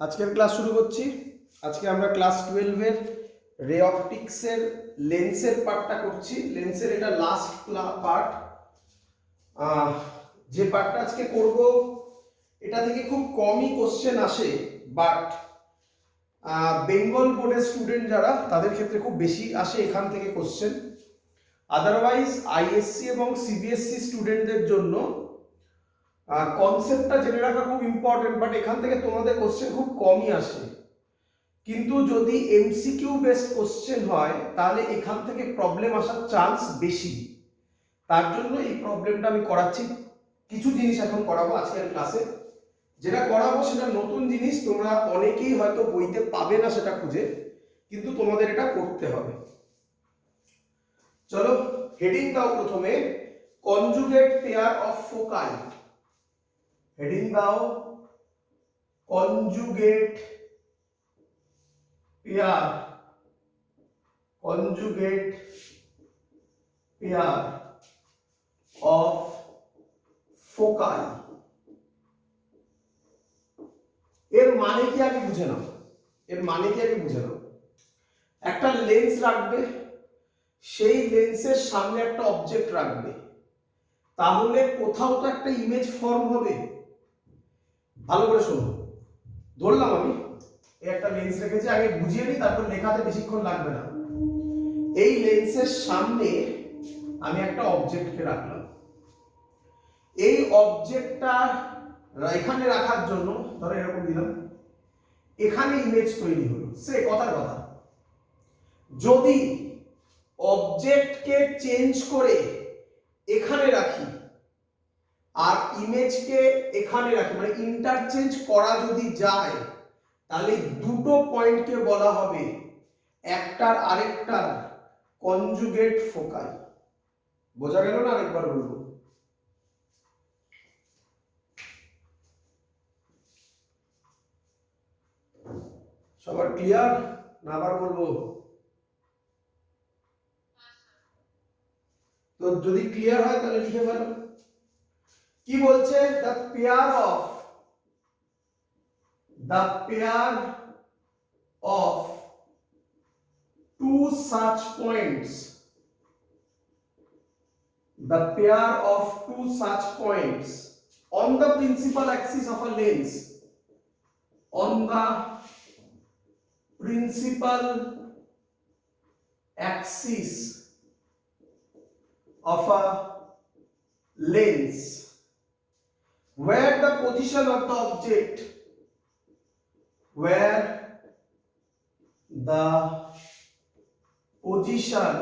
আজকের ক্লাস শুরু করছি। আজকে আমরা ক্লাস 12 এর রে অপটিক্সের লেন্সের পার্টটা করছি। লেন্সের এটা লাস্ট পার্ট। যে পার্টটা আজকে করব এটা থেকে খুব কমই কোশ্চেন আসে, বাট বেঙ্গল বোর্ডের স্টুডেন্ট যারা তাদের ক্ষেত্রে খুব বেশি আসে এখান থেকে কোশ্চেন। আদারওয়াইজ আইএসসি এবং সিবিএসসি স্টুডেন্টদের জন্য কনসেপ্টটা জেনে রাখা খুব ইম্পর্টেন্ট, বাট এখান থেকে তোমাদের কোশ্চেন খুব কমই আসে। কিন্তু যদি এমসিকিউ বেসড কোশ্চেন হয় তাহলে এখান থেকে প্রবলেম আসার চান্স বেশি। তার জন্য এই প্রবলেমটা আমি করাচ্ছি। কিছু জিনিস এখন করাবো আজকের ক্লাসে। যেটা করাবো সেটা নতুন জিনিস, তোমরা অনেকেই হয়তো বইতে পাবে না সেটা খুঁজে, কিন্তু তোমাদের এটা করতে হবে। চলো হেডিং দাও প্রথমে, conjugate pair of foci. Heading দাও conjugate pair, conjugate pair of foci. এর মানে কি আগে বুঝে নাও। একটা লেন্স রাখবে, সেই লেন্সের সামনে একটা অবজেক্ট রাখবে, তাহলে কোথাও তো একটা ইমেজ ফর্ম হবে। ভালো করে শোনো, ধরলাম আমি একটা লেন্স রেখেছি, আগে বুঝিয়ে নিই, তারপর লেখাতে বেশিক্ষণ লাগবে না। এই লেন্সের সামনে আমি একটা অবজেক্টকে রাখলাম। এই অবজেক্টটা এখানে রাখার জন্য ধরো এরকম দিলাম, এখানে ইমেজ তৈরি হলো। সে কথার কথা, যদি অবজেক্টকে চেঞ্জ করে এখানে রাখি আর ইমেজকে এখানে রাখি, মানে ইন্টারচেঞ্জ করা যদি যায়, তাহলে দুটো পয়েন্টকে বলা হবে একটার আরেকটার কনজুগেট ফোকাই। বোঝা গেল না? আরেকবার বলবো। সবার ক্লিয়ার না? আবার বলবো তো? যদি ক্লিয়ার হয় তাহলে লিখে ফেলো। কি বলছে? The pair of two such points, the pair of two such points on the principal axis of a lens, on the principal axis of a lens, where the position of the object, where the position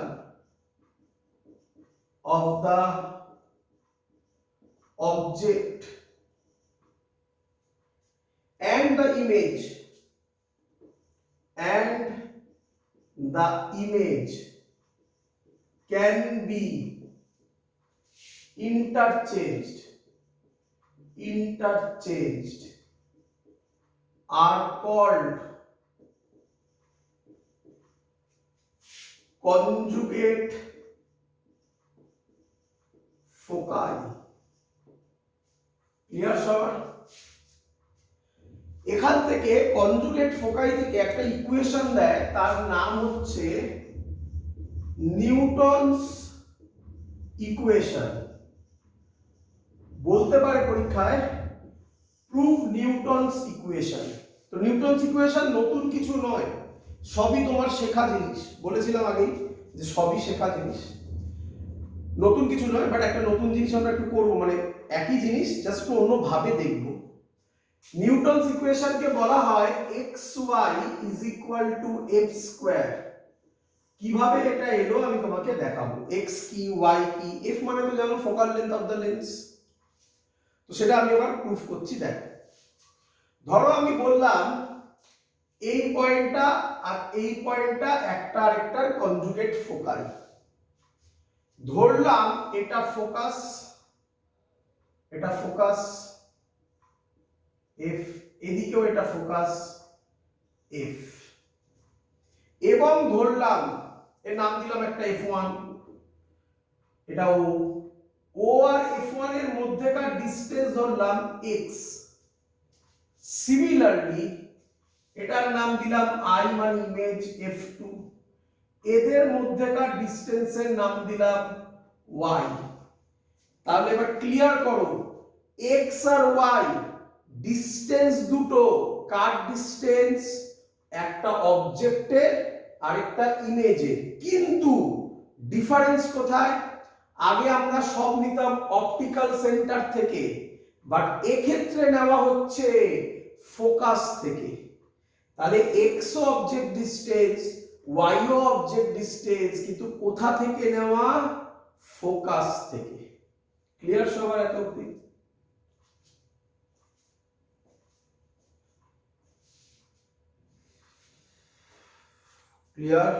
of the object and the image can be interchanged are called conjugate foci. Clear সবার? এখান থেকে conjugate ফোকাই থেকে একটা equation দেয়, তার নাম হচ্ছে Newton's equation. বলতে পারে পরীক্ষায় প্রুভ নিউটনস ইকুয়েশন। তো নিউটনস ইকুয়েশন নতুন কিছু নয়, সবই তোমার শেখা জিনিস। বলেছিলাম আগেই যে সবই শেখা জিনিস, নতুন কিছু নয়। বাট একটা নতুন জিনিস আমরা একটু করবো, মানে একই জিনিস জাস্ট একটু অন্য ভাবে দেখবো। নিউটনস ইকুয়েশনকে বলা হয় xy = f স্কয়ার। কিভাবে এটা এলো আমি তোমাকে দেখাবো। x কি, y কি, f মানে তো জানো focal length of the lens. তো সেটা আমি এবার প্রুফ করছি। দেখো, ধরো আমি বললাম এই পয়েন্টটা আর এই পয়েন্টটা একটা আরেকটার কনজুগেট ফোকাই। ধরলাম এটা ফোকাস f, এদিকেও এটা ফোকাস f, এবং ধরলাম এর নাম দিলাম একটা f1, এটা ও আর f1 এর মধ্যেকার ডিসটেন্স ধরলাম x। সিমিলারলি এটার নাম দিলাম I মানে ইমেজ f2, এদের মধ্যেকার ডিসটেন্সের নাম দিলাম y। তাহলে এবার ক্লিয়ার করো, x আর y ডিসটেন্স দুটো, কার ডিসটেন্স? একটা অবজেক্টের আর একটা ইমেজের, কিন্তু ডিফারেন্স কোথায়? আগে আমরা সব নিতাম অপটিক্যাল সেন্টার থেকে, বাট এক্ষেত্রে নেওয়া হচ্ছে ফোকাস থেকে। তাহলে x ও অবজেক্ট ডিসটেন্স, y ও অবজেক্ট ডিসটেন্স, কিন্তু কোথা থেকে নেওয়া? ফোকাস থেকে। ক্লিয়ার সবার এত অবধি? ক্লিয়ার?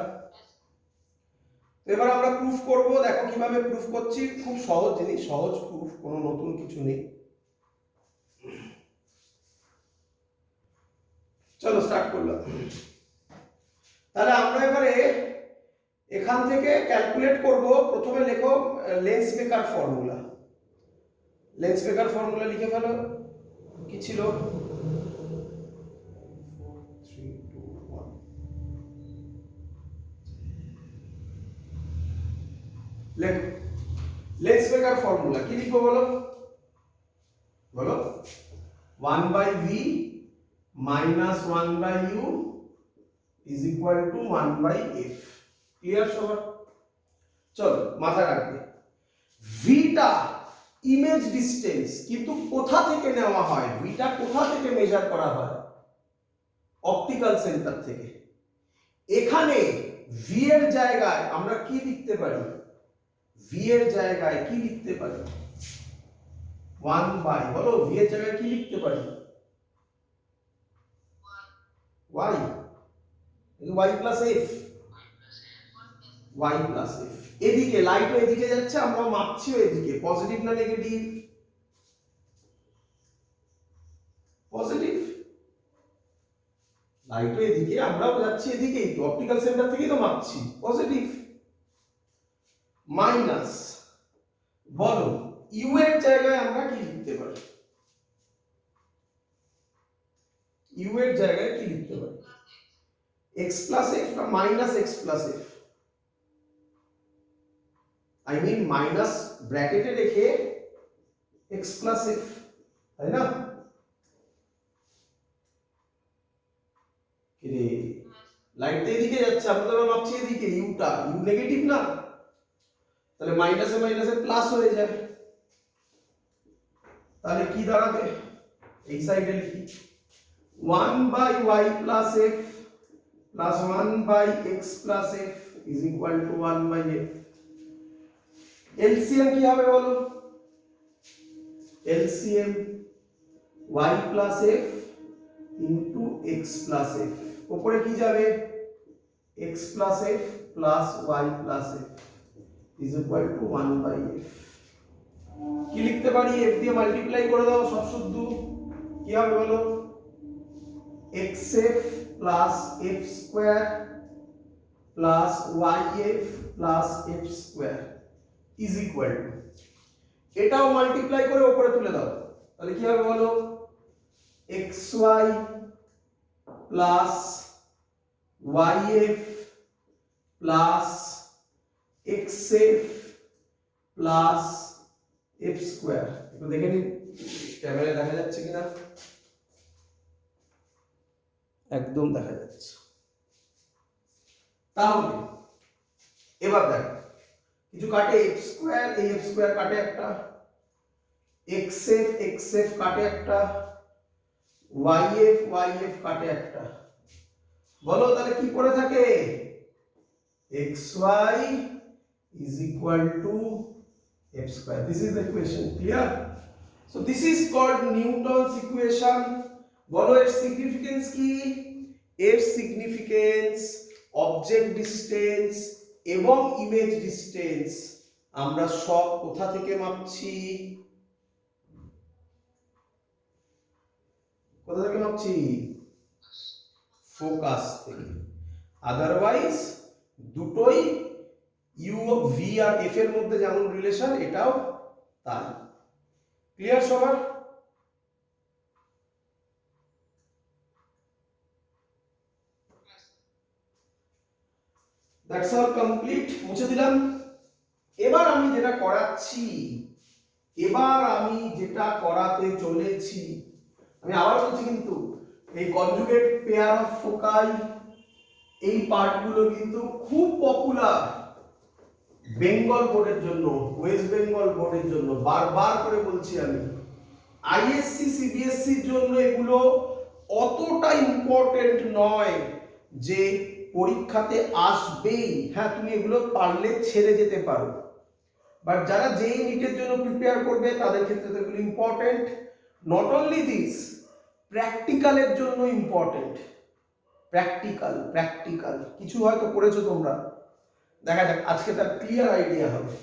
এবার আমরা প্রুফ করব, দেখো কিভাবে প্রুফ করছি। খুব সহজ জিনিস, সহজ প্রুফ, কোনো নতুন কিছু নেই। চলো স্টার্ট করলাম। তাহলে আমরা এবারে এখান থেকে ক্যালকুলেট করব। প্রথমে লেখো lens maker formula. Lens maker formula লিখে ফেলো। কি ছিল? 4 3 2 1। লেখো লেন্স মেকার ফর্মুলা। কি লিখবো বলো? বলো 1/v minus 1/u is equal to 1/f। Clear সবার? চলো মাথায় রাখবে, ভিটা ইমেজ ডিসটেন্স, কিন্তু কোথা থেকে নেওয়া হয়? ভিটা কোথা থেকে মেজার করা হয়? অপটিক্যাল সেন্টার থেকে। এখানে ভি এর জায়গায় আমরা কি লিখতে পারি? ভি এর জায়গায় কি লিখতে পারি? 1/, বলো ভি এর জায়গায় কি লিখতে পারি? y, y plus f, y plus f। এদিকে লাইটও এদিকে যাচ্ছে, আমরা মাপছিও এদিকে। পজিটিভ না নেগেটিভ? পজিটিভ। লাইটও এদিকে, আমরাও যাচ্ছি এদিকেই, তো অপটিক্যাল সেন্টার থেকেই তো মাপছি। পজিটিভ। মাইনাস, বলো ইউ এর জায়গায় আমরা কি লিখতে পারি? ইউ এর জায়গায় কি লিখতে পারি? x plus f না minus x plus f? I mean minus ব্র্যাকেটে রেখে x plus f, তাই না? রে লাইট তো এদিকে যাচ্ছে, আমরা তো মাপছি এদিকে। ইউটা, ইউ নেগেটিভ না, তাহলে মাইনাসে মাইনাসে প্লাস হয়ে যায়। তাহলে কি দাঁড়াবে? এই সাইডে লিখি 1/y plus f plus 1/x plus f is equal to 1/f। LCM কি হবে বলো? LCM y plus f into x plus f, উপরে কি যাবে? x plus f plus y plus f is equal to 1/f। কি লিখতে পারি? f দিয়ে মাল্টিপ্লাই করে দাও, সব শুদ্ধ। কি হবে বলো? xf plus f square plus yf plus f square is equal to, এটাও মাল্টিপ্লাই করে উপরে তুলে দাও, তাহলে কি হবে বলো? xy plus yf plus xf plus f square। একটু দেখে নিন ক্যামেরায় দেখা যাচ্ছে কিনা। একদম দেখা যাচ্ছে। তাহলে এবার দেখো, কিছু কাটে f স্কয়ার, এই f স্কয়ার কাটে একটা, xf কাটে একটা, yf কাটে একটা। বলো তাহলে কি পড়ে থাকে? xy is equal to f square। This is the equation, clear? So this is called Newton's equation। বলো এর সিগনিফিকেন্স কি? এর সিগনিফিকেন্স অবজেক্ট ডিসটেন্স এবং ইমেজ ডিসটেন্স আমরা সব কোথা থেকে মাপছি? কোথা থেকে মাপছি? ফোকাস থেকে। আদারওয়াইজ দুটোই ইউ ভি আর এফ এর মধ্যে যেমন রিলেশন, এটাও তাই। ক্লিয়ার সবার? দ্যাটস অল কমপ্লিট, মুছে দিলাম। এবার আমি যেটা করাতে চলেছি, আমি আবার বলছি কিন্তু এই কনজুগেট পেয়ার অফ ফোকাই এই পার্টগুলো কিন্তু খুব পপুলার বেঙ্গল বোর্ডের জন্য, ওয়েস্ট বেঙ্গল বোর্ডের জন্য, বারবার করে বলছি আমি। আইএসসি সিবিএসসির জন্য এগুলো অতটা ইম্পর্টেন্ট নয় যে পরীক্ষাতে আসবেই, হ্যাঁ তুমি এগুলো পারলে ছেড়ে যেতে পারো, বাট যারা যেই নিটের জন্য প্রিপেয়ার করবে তাদের ক্ষেত্রে তো এগুলো ইম্পর্টেন্ট। নট অনলি দিস, প্র্যাকটিক্যালের জন্য ইম্পর্টেন্ট। প্র্যাকটিক্যাল কিছু হয়তো করেছো তোমরা, দেখা যাক আজকে তার ক্লিয়ার আইডিয়া হবে।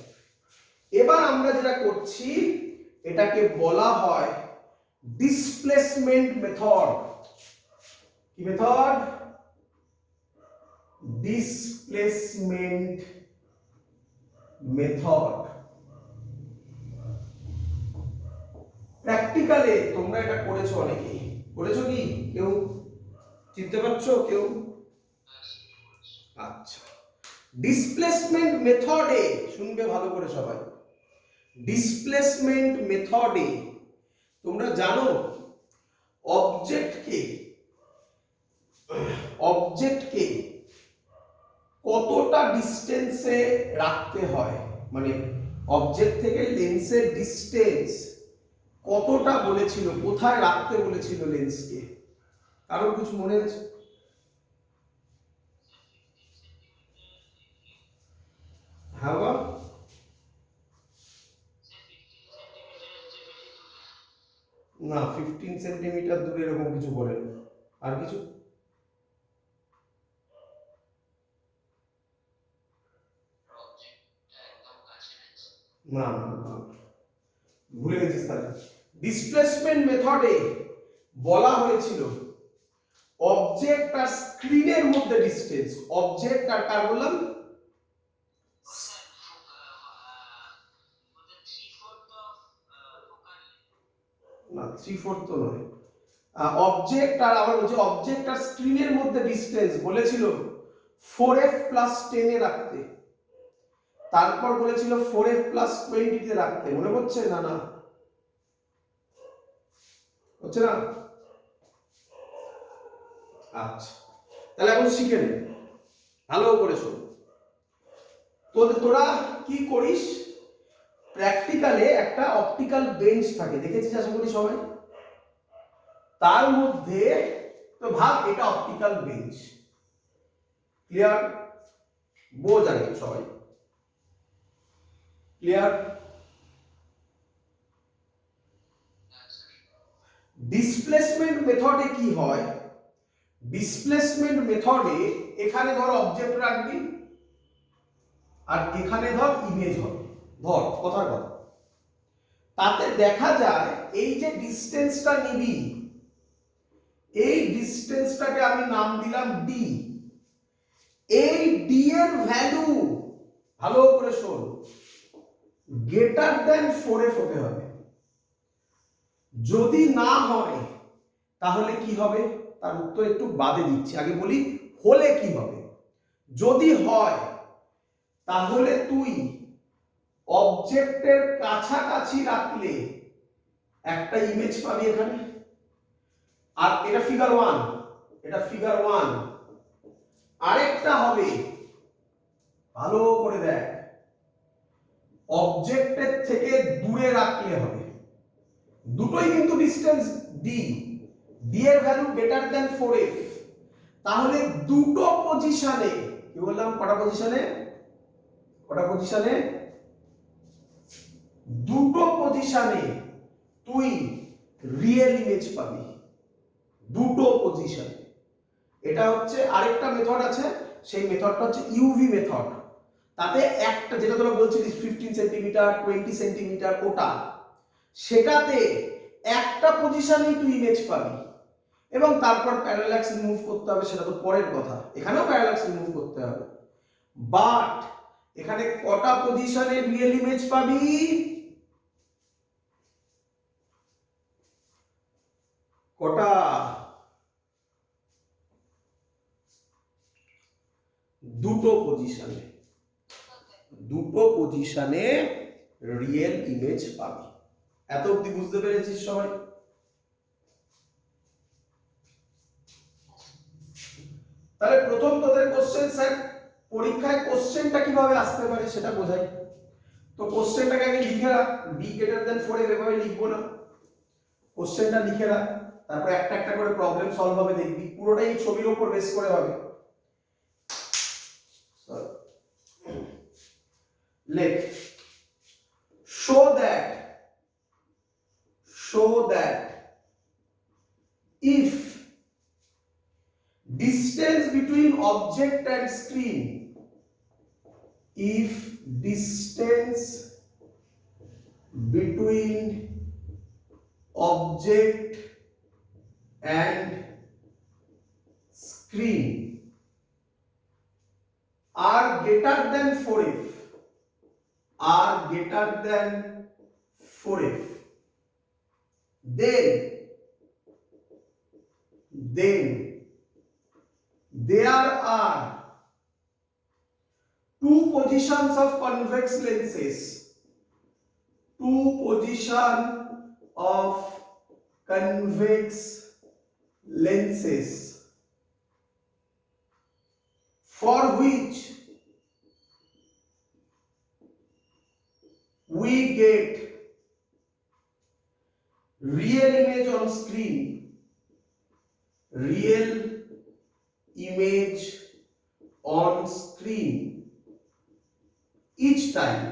এবার আমরা যেটা করছি এটাকে বলা হয় ডিসপ্লেসমেন্ট মেথড। কি মেথড? Displacement method. প্র্যাকটিক্যালে তোমরা এটা করেছো, অনেকেই করেছো। কি কেউ চিনতে পারছো? কেউ? আচ্ছা, ডিসপ্লেসমেন্ট মেথডে শুনবে ভালো করে সবাই। ডিসপ্লেসমেন্ট মেথডে তোমরা জানো অবজেক্টকে কতটা ডিস্টেন্সে রাখতে হয়, মানে অবজেক্ট থেকে লেন্সের ডিস্টেন্স কতটা বলেছিল, কোথায় রাখতে বলেছিল লেন্সকে? কারোর কিছু মনে আছে? হ্যাঁ, না 15 সেন্টিমিটার দূরে এরকম কিছু বলেন। আর কিছু? না না না, ভুলে গেছিস তাহলে। ডিসপ্লেসমেন্ট মেথডে বলা হয়েছিল অবজেক্ট আর স্ক্রিনের মধ্যে ডিসটেন্স, অবজেক্ট আর কার বললাম? না 3/4 তো নয়, অবজেক্ট আর আবার বলছি অবজেক্ট আর স্ক্রিনের মধ্যে ডিসটেন্স বলেছিল 4f + 10 এ রাখতে, তারপর বলেছিল 4f + 20 তে রাখতে। মনে পড়ছে? না না হচ্ছে না? আচ্ছা, তাহলে এখন শিখে নে, ভালো করে শোন। তো তোরা কি করিস, প্র্যাকটিক্যালে একটা অপটিক্যাল বেঞ্চ থাকে, দেখেছিস আশা করি সবাই। তার মধ্যে তো ভাব এটা অপটিক্যাল বেঞ্চ, ক্লিয়ার? বোঝ আগে সবাই, ক্লিয়ার? ডিসপ্লেসমেন্ট মেথডে কি হয়, ডিসপ্লেসমেন্ট মেথডে এখানে ধর অবজেক্ট রাখবি আর এখানে ধর ইমেজ হবে, ধর কথার কথা। তাতে দেখা যায় এই যে ডিসটেন্সটা নিবি, এই ডিসটেন্সটাকে আমি নাম দিলাম ডি। এই ডি এর ভ্যালু ভালো করে শোন, গ্রেটার দেন 4f হতে হবে। যদি না হয় তাহলে কি হবে, তার উত্তর একটু বাদে দিচ্ছি, আগে বলি হলে কি হবে। যদি হয় তাহলে তুই অবজেক্টের কাছাকাছি রাখলে একটা ইমেজ পাবি এখানে, আর এটা ফিগার 1, এটা ফিগার 1। আরেকটা হবে, ভালো করে দেখ, অবজেক্টের থেকে দূরে রাখলে হবে। দুটোই কিন্তু ডিসটেন্স ডি, ডি এর ভ্যালু গ্রেটার দ্যান 4f। তাহলে দুটো পজিশনে, কি বললাম, কটা পজিশনে? কটা পজিশনে? দুটো পজিশনে তুই রিয়েল ইমেজ পাবি, দুটো পজিশনে। এটা হচ্ছে আরেকটা মেথড আছে, সেই মেথডটা হচ্ছে ইউভি মেথড। তাতে একটা, যেটা তোরা বলছিলিস 15 সেন্টিমিটার 20 সেন্টিমিটার, ওটা সেটাতে একটা পজিশনেই তুই ইমেজ পাবি, এবং তারপর প্যারাল্যাক্স রিমুভ করতে হবে, সেটা তো পরের কথা। এখানেও প্যারাল্যাক্স রিমুভ করতে হবে, বাট এখানে কটা পজিশনে রিয়েল ইমেজ পাবি? কটা? দুটো পজিশনে রিয়েল ইমেজ পাবি। এত অবধি বুঝতে পেরেছিস সবাই? তাহলে প্রথম তোদের কোশ্চেন, স্যার পরীক্ষায় কোশ্চেনটা কিভাবে আসতে পারে সেটা বোঝাই। তো কোশ্চেনটাকে আগে লিখে রাখ, বি গ্রেটার দেন 4 এভাবে লিখবো না, কোশ্চেনটা লিখে রাখ, তারপর একটা একটা করে প্রবলেম সলভ হবে, দেখবি পুরোটাই ছবির উপর বেস করে হবে। লেখ show that if distance between object and screen, if distance between object and screen are greater than 4f, then there are two positions of convex lenses, for which we get real image on screen, each time.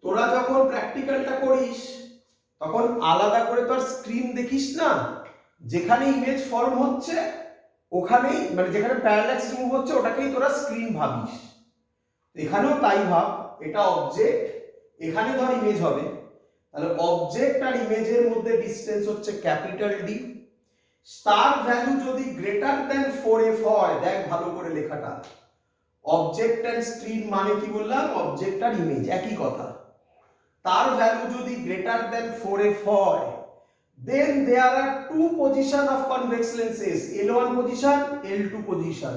তোরা যখন প্র্যাকটিক্যালটা করিস তখন আলাদা করে তোর screen দেখিস না, যেখানে ইমেজ ফর্ম হচ্ছে ওখানেই, মানে যেখানে প্যারাল্যাক্স রিমুভ হচ্ছে ওটাকেই তোরা স্ক্রিন ভাবিস। এখানেও তাই ভাব, এটা অবজেক্ট, এখানে ধর ইমেজ হবে, তাহলে অবজেক্ট আর ইমেজের মধ্যে ডিসটেন্স হচ্ছে ক্যাপিটাল ডি, তার ভ্যালু যদি গ্রেটার দেন 4f হয়, দেখ ভালো করে লেখাটা, অবজেক্ট এন্ড স্ক্রিন মানে কি বললাম, অবজেক্ট আর ইমেজ একই কথা, তার ভ্যালু যদি গ্রেটার দেন 4f হয়, then there are two position of convex lenses, L1 position, L2 position,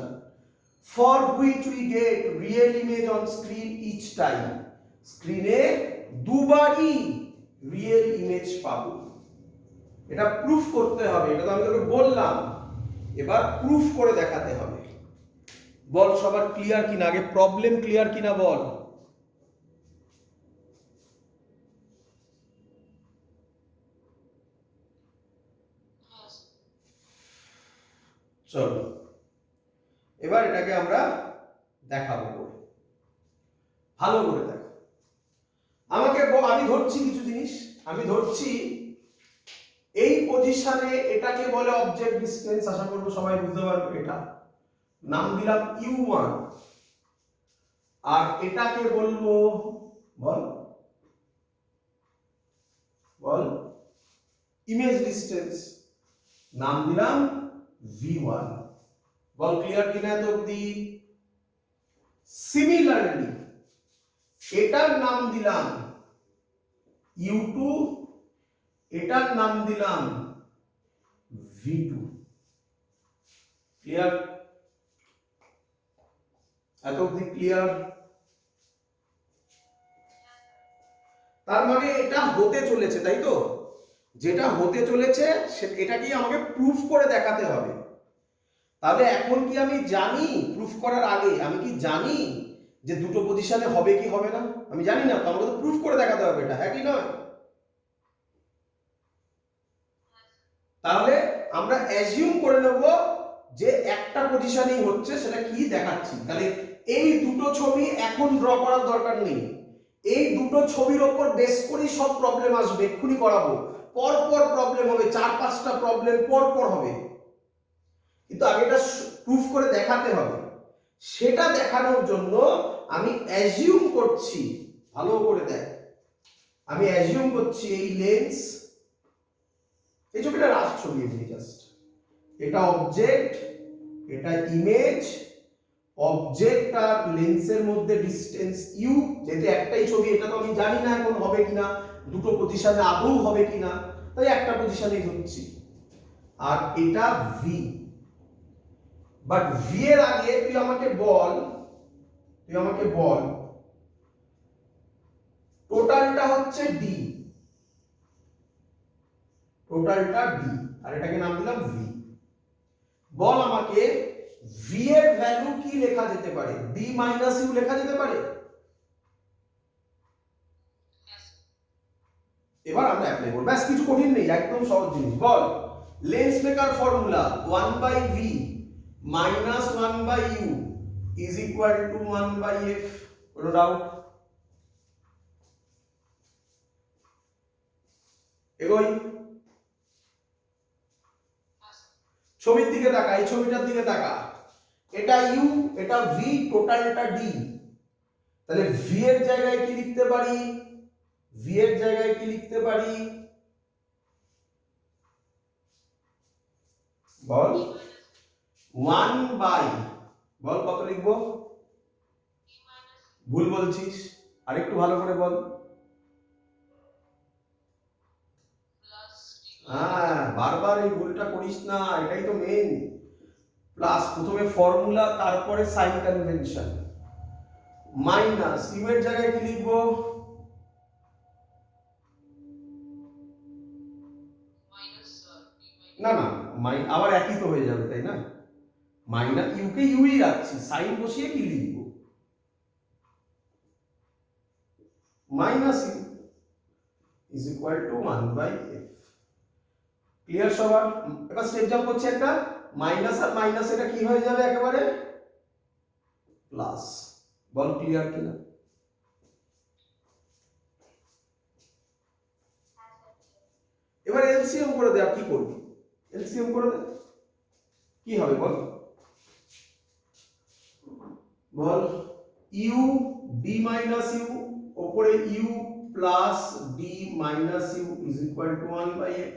for which we get real image on screen each time. স্ক্রিনে দুবারই রিয়েল ইমেজ পাবো। এটা প্রুফ করতে হবে, এটা তো আমি তোকে বললাম, এবার প্রুফ করে দেখাতে হবে। বল সবার ক্লিয়ার কিনা, আগে প্রবলেম ক্লিয়ার কিনা বল। চলো এবার এটাকে আমরা দেখাবো, ভালো করে দেখো। আমি ধরছি কিছু জিনিস, আমি ধরছি এই পজিশনে, এটাকে বলে অবজেক্ট ডিসটেন্স, আশা করবো সবাই বুঝতে পারবে, এটা নাম দিলাম u1, আর এটাকে বলবো বল ইমেজ ডিসটেন্স, নাম দিলাম v1। বল ক্লিয়ার কিনা এত অবধি? সিমিলারলি এটার নাম দিলাম u2, এটার নাম দিলাম v2। ক্লিয়ার? এত অবধি ক্লিয়ার? তার মানে এটা হতে চলেছে, তাই তো? যেটা হতে চলেছে এটাকেই আমাকে প্রুফ করে দেখাতে হবে। তাহলে এখন কি আমি জানি, প্রুফ করার আগে আমি কি জানি যে দুটো পজিশনে হবে কি হবে না? আমি জানি না, তো আমাকে তো প্রুফ করে দেখাতে হবে এটা, হ্যাঁ কি নয়? তাহলে আমরা অ্যাজিউম করে নেব যে একটা পজিশনেই হচ্ছে, সেটা কি দেখাচ্ছি। তাহলে এই দুটো ছবি এখন ড্র করার দরকার নেই, এই দুটো ছবির ওপর বেস করেই সব প্রবলেম আসবে, এক্ষুনি করাবো, পরপর প্রবলেম হবে, 4-5টা প্রবলেম পরপর হবে, কিন্তু আগে এটা প্রুফ করে দেখাতে হবে। সেটা দেখানোর জন্য আমি অ্যাজিউম করছি, ভালো করে দেখ, আমি অ্যাজিউম করছি এই লেন্স, এই ছবিটা রাফ ছবি এমনি জাস্ট, এটা অবজেক্ট, এটা ইমেজ, অবজেক্ট আর লেন্সের মধ্যে ডিসটেন্স ইউ, যেহেতু একটাই ছবি, এটা তো আমি জানি না এখন হবে কিনা, দুটো পজিশনে আদৌ হবে কিনা, তাই একটা পজিশনেই ধরছি, আর এটা ভি। বাট ভি এর আগে তুই আমাকে বল টোটালটা হচ্ছে ডি, টোটালটা ডি, আর এটাকে নাম দিলাম ভি। বল আমাকে ভি এর ভ্যালু কি লেখা যেতে পারে? ডি মাইনাস ইউ লেখা যেতে পারে? এবার আমরা অ্যাপ্লাই করব, ব্যাস কিছু কঠিন নেই, একদম সহজ জিনিস। বল lens maker formula 1/v minus 1/u is equal to 1/f, কোনো ডাউট? এগোই, ছবির দিকে তাকা, এই ছবিটার দিকে তাকা, এটা ইউ, এটা ভি, টোটালটা ডি। তাহলে ভি এর জায়গায় কি লিখতে পারি? ভি এর জায়গায় কি লিখতে পারি বল? 1/, বল কত লিখবো? ভুল বলছিস, আরেকটু ভালো করে বল। হ্যাঁ, বারবার এই ভুলটা করিস না, এটাই তো মেইন। প্লাস প্রথমে ফর্মুলা, তারপরে সাইন কনভেনশন। মাইনাস ইউ এর জায়গায় কি লিখবো? না না, আবার একই তো হয়ে যাবে, তাই না? মাইনাস ইউ কে ইউই রাখছি, সাইন বসিয়ে কি লিখবো? Minus u is equal to 1/f। Clear সবার? এবার স্টেপ জাম্প করছে একটা, মাইনাস আর মাইনাস এটা কি হয়ে যাবে একেবারে প্লাস। বল ক্লিয়ার কিনা? এবার এলসিএম করে দে, আর কি করবি? এলসিএম করে দে, কি হবে বল? বল ইউ ডি মাইনাস ইউ উপরে u plus d minus u is equal to 1/f।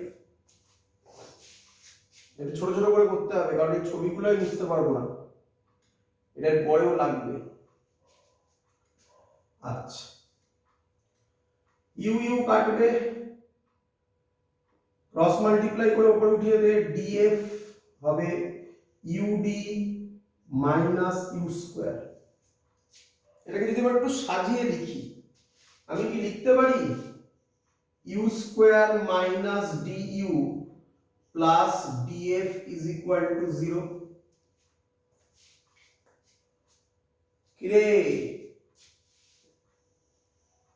এটা ছোট ছোট করে করতে হবে, কারণ এই ছবিগুলোই বুঝতে পারবো না, এটার পরেও লাগবে। আচ্ছা, ইউ ইউ কাটবে, ক্রস মাল্টিপ্লাই করে উপরে উঠিয়ে দে, ডিএফ হবে ইউডি মাইনাস ইউ স্কোয়ার। এটাকে যদি আমরা একটু সাজিয়ে লিখি, আমি কি লিখতে পারি? U square minus d u plus df is equal to 0। কিরে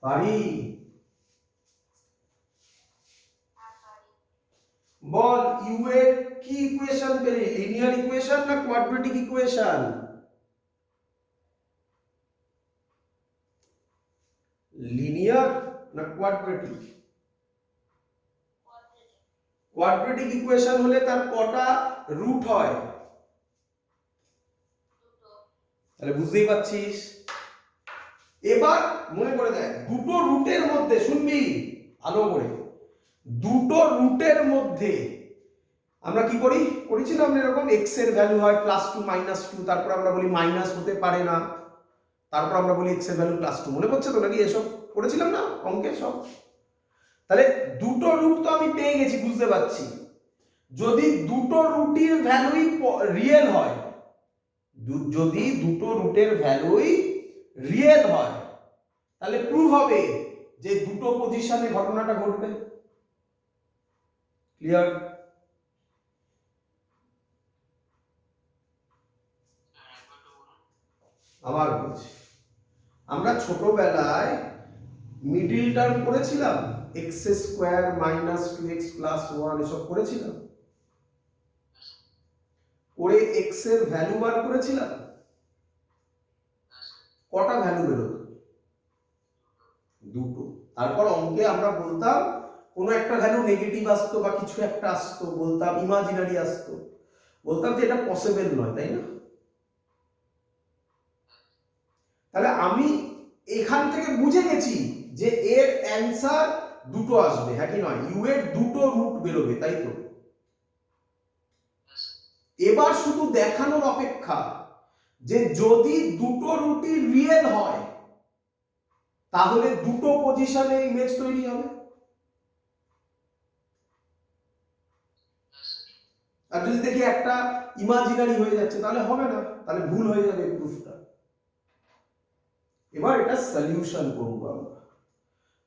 পারি? বল ইউ এর কি ইকুয়েশন পেলি? লিনিয়ার ইকুয়েশন না কোয়াড্রেটিক ইকুয়েশন? লিনিয়ার না কোয়াড্রেটিক? কোয়াড্রেটিক ইকুয়েশন হলে তার কটা রুট হয়? তাহলে বুঝতেই পারছিস। এবার মনে করে দেখ, দুটো রুটের মধ্যে, শুনবি ভালো করে, দুটো রুটের মধ্যে আমরা কি করি? করেছিলাম এরকম, এক্স এর ভ্যালু হয় +2 -2, তারপর আমরা বলি মাইনাস হতে পারে না, তারপর আমরা বলি এক্স এর ভ্যালু +2। মনে পড়ছে তো নাকি? এসব করেছিলাম না অঙ্কে সব? তাহলে দুটো রুট তো আমি পেয়ে গেছি, বুঝতে পারছি। যদি দুটো রুটের ভ্যালুই রিয়েল হয়, যদি দুটো রুটের ভ্যালুই রিয়েল হয়, তাহলে প্রুভ হবে যে দুটো পজিশনে ঘটনাটা ঘটবে। ক্লিয়ার? আবার বলছি, আমরা ছোটবেলায় মিডল টার্ম করেছিলাম, x square minus 2x plus 1 এসব করেছিলাম, করে এক্স এর ভ্যালু বার করেছিলাম। কটা ভ্যালু বেরোতো? দুটো। তারপর অঙ্কে আমরা বলতাম কোনো একটা ভ্যালু নেগেটিভ আসতো বা কিছু একটা আসতো, বলতাম ইমাজিনারি আসতো, বলতাম যে এটা পসিবল নয়, তাই না? তাহলে আমি এখান থেকে বুঝে গেছি যে এর অ্যান্সার দুটো আসবে, হ্যাঁ কি নয়? ইউ এর দুটো রুট বেরোবে, তাই তো? এবার শুধু দেখানোর অপেক্ষা যে যদি দুটো রুটই রিয়েল হয়, তাহলে দুটো পজিশনে ইমেজ তৈরি হবে। আর যদি দেখি একটা ইমাজিনারি হয়ে যাচ্ছে তাহলে হবে না, তাহলে ভুল হয়ে যাবে প্রুফটা। এবার এটা সলিউশন করব আমরা।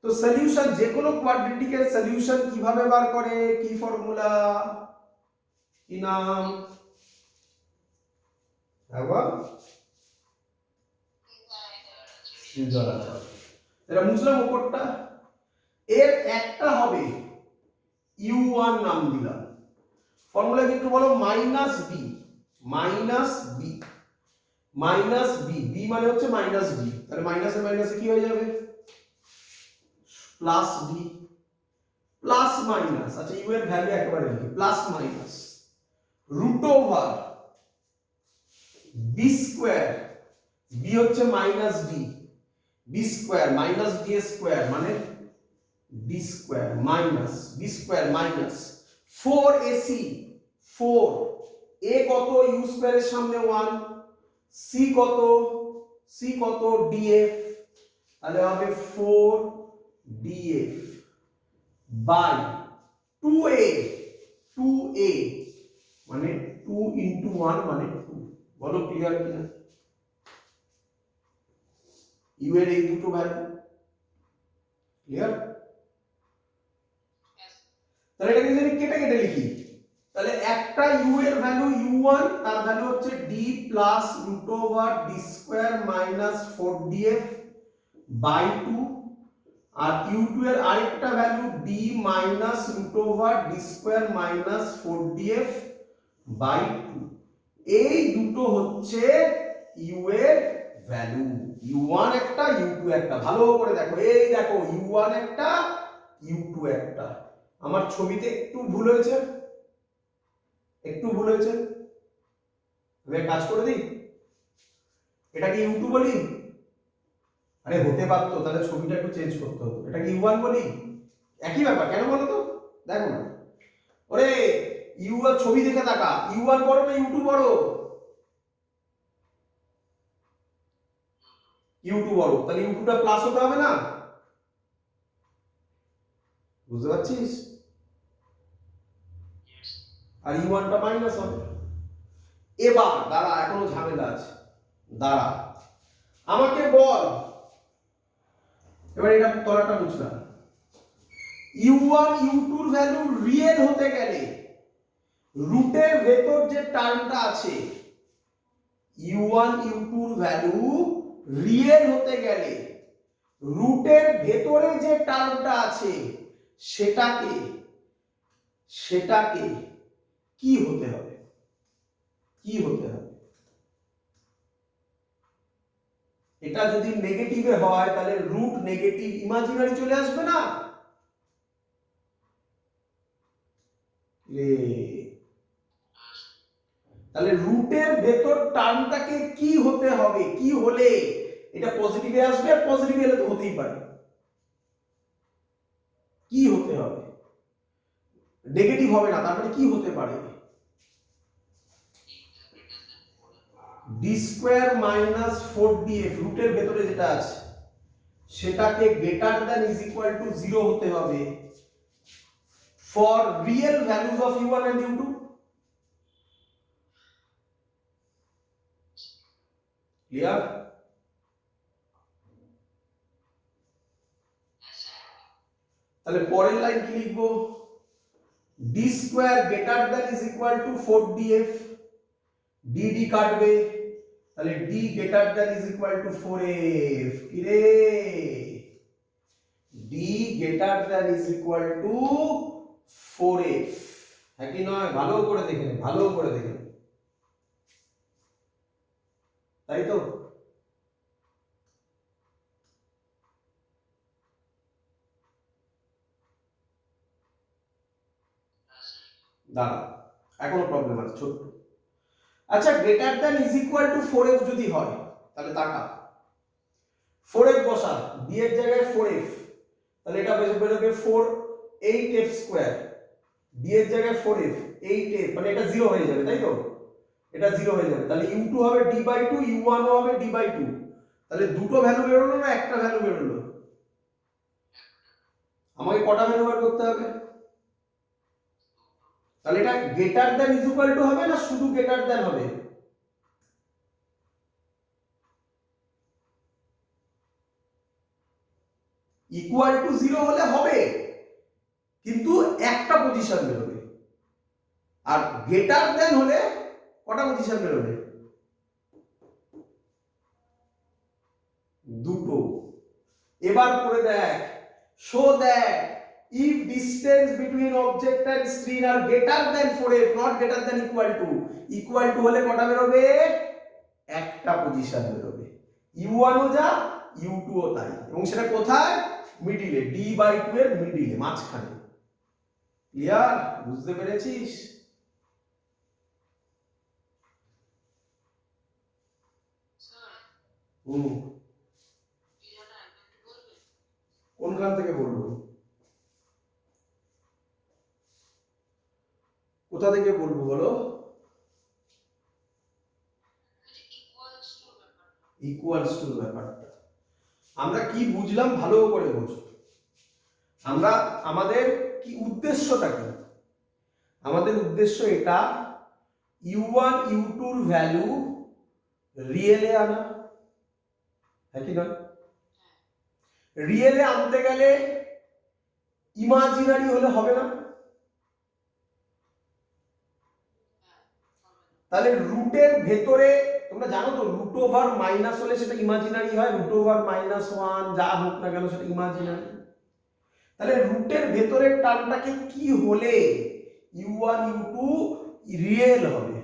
তো সলিউশন, যে কোনো কোয়াড্রেটিকের সলিউশন কিভাবে বার করে, কি ফর্মুলা, কি নাম? একবার এটা বুঝলাম উপরটা। এর একটা হবে u1 নাম দিলাম, ফর্মুলা কি একটু বলো? Minus b, minus b, minus b, b মানে হচ্ছে মাইনাস বি, তাহলে মাইনাসে মাইনাসে কি হয়ে যাবে? প্লাস বি, প্লাস মাইনাস, আচ্ছা ইউ এর ভ্যালু একেবারে লিখি, plus minus root over b square, b হচ্ছে minus d, b square minus d square মানে d square minus b square minus 4ac, 4 এ কত? ইউ স্কোয়ারের সামনে 1, সি কত? সি কত? ডিএফ, তাহলে হবে 4df বাই 2a, 2a মানে 2 ইনটু 1 মানে 2। বলো ক্লিয়ার কিনা? ইউ এর এই দুটো ভ্যালু ক্লিয়ার? তাহলে এটাকে যদি কেটে কেটে লিখি, তাহলে একটা ইউ এর ভ্যালু u1, তার ভ্যালু হচ্ছে d plus root over d square minus 4df by 2, আর u2 এর আরেকটা value d minus root over d square minus 4df by 2। এই দুটো হচ্ছে u এর ভ্যালু, u1 একটা u2 একটা। ভালো করে দেখো, এই দেখো u1 একটা u2 একটা। আমার ছবিতে একটু ভুল হয়েছে, একটু ভুল হয়েছে, আমি কাজ করে দিই, এটা কি u2 বলি? আরে হতে পারতো, তাহলে ছবিটা একটু চেঞ্জ করতে হতো, এটা কি u1 বলি? একই ব্যাপার, কেন বলো তো? দেখো না, ওরে ইউ এর ছবি দেখে তাকা, u1 বড় না u2 বড়? u2 বড়, তাহলে u2 টা প্লাস হতে হবে না? বুঝতে পারছিস? আর u1 টা মাইনাস হবে। এবার দাঁড়া, এখনো ঝামেলা আছে, দাঁড়া আমাকে বল, এবার এটা তলাটা বুঝলাম, u1 u2 এর ভ্যালু রিয়েল হতে গেলে রুটের ভেতর যে টার্মটা আছে, u1 u2 এর ভ্যালু রিয়েল হতে গেলে রুটের ভেতরে যে টার্মটা আছে সেটাকে সেটাকে কি হতে হবে? কি হতে হবে? এটা যদি নেগেটিভে হয় তাহলে রুট নেগেটিভ ইমাজিনারি চলে আসবে না? তাহলে রুটের ভেতর টার্মটাকে কি হতে হবে? কি হলে এটা পজিটিভে আসবে? পজিটিভ হলে তো হতেই পারে, কি হতে হবে? নেগেটিভ হবে না, তারপরে কি হতে পারে? ডি স্কোয়ার মাইনাস 4df, রুটের ভেতরে যেটা আছে সেটাকে greater than is equal to 0 হতে হবে for real values of u1 and u2। Clear? তাহলে পরের লাইন কি লিখবো? D square greater than is equal two 4df, D D কাটবে, তাহলে D greater than is equal two 4f। কি রে? D greater than is equal two 4f, হ্যাঁ কি নয়? ভালো করে দেখে নে, ভালো করে দেখে নে, তাই তো? দাঁড়া, এখনো প্রবলেম আছে ছোট্ট। আচ্ছা, greater than is equal two 4f যদি হয় তাহলে তাকা, 4f বসা, d এর জায়গায় 4f, তাহলে এটা বেরোবে 4 8f স্কয়ার, d এর জায়গায় 4f 8f, মানে এটা 0 হয়ে যাবে, তাই তো? এটা 0 হয়ে যাবে, তাহলে u2 হবে d/2, u1 হবে d/2। তাহলে দুটো ভ্যালু বেরোলো না একটা ভ্যালু বেরোলো? আমাকে কটা ভ্যালু বার করতে হবে? তাহলে এটা greater than is equal two হবে না শুধু গ্রেটার দ্যান হবে? ইকুয়াল টু 0 হলে হবে, কিন্তু একটা পজিশন বেরোবে। আর গ্রেটার দ্যান হলে কটা পজিশন বেরোবে? দুটো। এবার করে দেখ, show that if distance between object and screen are greater than 4f not greater than equal to হলে কটা বেরোবে? একটা পজিশন বেরোবে। u1 ও যা u2 ও তাই, এবং সেটা কোথায়? মিডিলে, d/2 এর মিডিলে, মাঝখানে। ক্লিয়ার? বুঝতে পেরেছিস? কোনখান থেকে বলবো? কোথা থেকে বলবো বলো? ইকুয়ালস টু ব্যাপারটা আমরা কি বুঝলাম ভালো করে বোঝো। আমরা আমাদের কি উদ্দেশ্যটা কি? আমাদের উদ্দেশ্য এটা, u1 u2 এর ভ্যালু রিয়েলে আনা, একই নয়? রিয়েলে আনতে গেলে ইমাজিনারি হলে হবে না। তাহলে রুটের ভেতরে তোমরা জানো তো, রুট ওভার মাইনাস হলে সেটা ইমাজিনারি হয়, রুট ওভার -1 যা হোক না কেন সেটা ইমাজিনারি। তাহলে রুটের ভেতরের টার্মটাকে কি হলে u1 u2 রিয়েল হবে?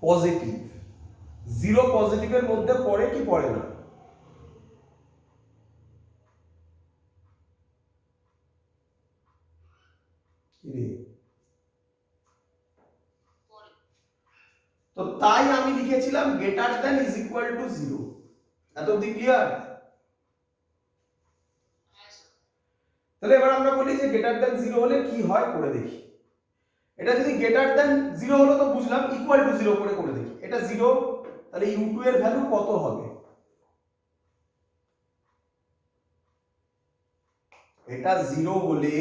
পজিটিভ। 0 পজিটিভের মধ্যে পড়ে কি পড়ে না? তো তাই আমি লিখেছিলাম greater than is equal to 0। এত অবধি ক্লিয়ার? তাহলে এবার আমরা বলি যে গ্রেটার দ্যান 0 হলে কি হয় করে দেখি। এটা যদি গ্রেটার দ্যান 0 হলো তো বুঝলাম, ইকুয়াল টু 0 করে দেখি। এটা 0, তাহলে u2 এর ভ্যালু কত হবে? এটা 0 হলে